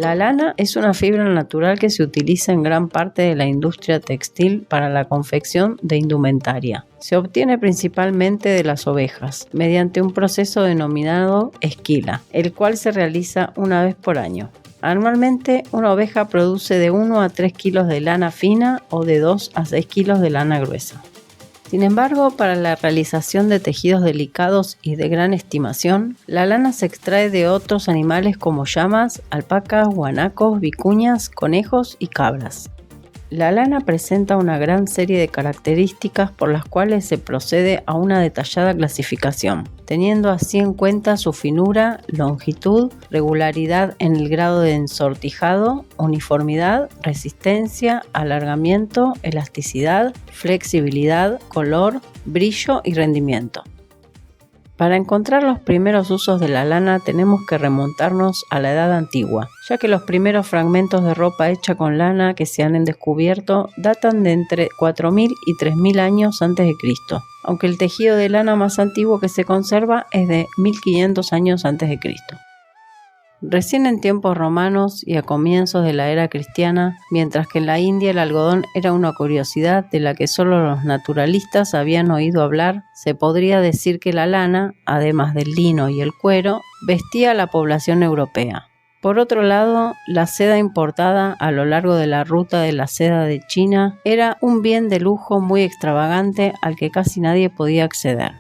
La lana es una fibra natural que se utiliza en gran parte de la industria textil para la confección de indumentaria. Se obtiene principalmente de las ovejas, mediante un proceso denominado esquila, el cual se realiza una vez por año. Anualmente, una oveja produce de 1 a 3 kilos de lana fina o de 2 a 6 kilos de lana gruesa. Sin embargo, para la realización de tejidos delicados y de gran estimación, la lana se extrae de otros animales como llamas, alpacas, guanacos, vicuñas, conejos y cabras. La lana presenta una gran serie de características por las cuales se procede a una detallada clasificación, teniendo así en cuenta su finura, longitud, regularidad en el grado de ensortijado, uniformidad, resistencia, alargamiento, elasticidad, flexibilidad, color, brillo y rendimiento. Para encontrar los primeros usos de la lana tenemos que remontarnos a la Edad Antigua, ya que los primeros fragmentos de ropa hecha con lana que se han descubierto datan de entre 4.000 y 3.000 años antes de Cristo, aunque el tejido de lana más antiguo que se conserva es de 1.500 años antes de Cristo. Recién en tiempos romanos y a comienzos de la era cristiana, mientras que en la India el algodón era una curiosidad de la que solo los naturalistas habían oído hablar, se podría decir que la lana, además del lino y el cuero, vestía a la población europea. Por otro lado, la seda importada a lo largo de la ruta de la seda de China era un bien de lujo muy extravagante al que casi nadie podía acceder.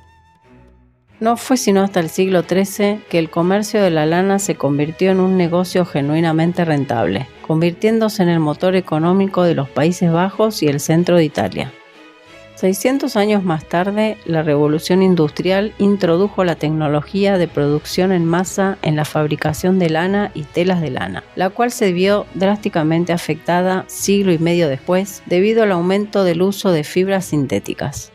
No fue sino hasta el siglo XIII que el comercio de la lana se convirtió en un negocio genuinamente rentable, convirtiéndose en el motor económico de los Países Bajos y el centro de Italia. 600 años más tarde, la revolución industrial introdujo la tecnología de producción en masa en la fabricación de lana y telas de lana, la cual se vio drásticamente afectada siglo y medio después debido al aumento del uso de fibras sintéticas.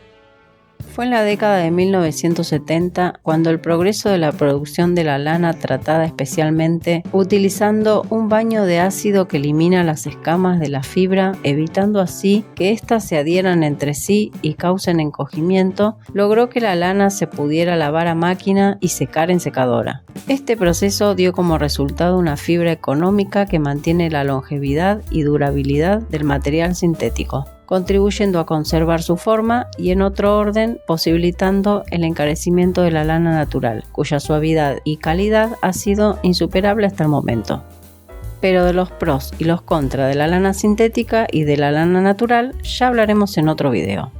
Fue en la década de 1970 cuando el progreso de la producción de la lana tratada especialmente utilizando un baño de ácido que elimina las escamas de la fibra, evitando así que éstas se adhieran entre sí y causen encogimiento, logró que la lana se pudiera lavar a máquina y secar en secadora. Este proceso dio como resultado una fibra económica que mantiene la longevidad y durabilidad del material sintético, contribuyendo a conservar su forma y en otro orden posibilitando el encarecimiento de la lana natural, cuya suavidad y calidad ha sido insuperable hasta el momento. Pero de los pros y los contras de la lana sintética y de la lana natural ya hablaremos en otro video.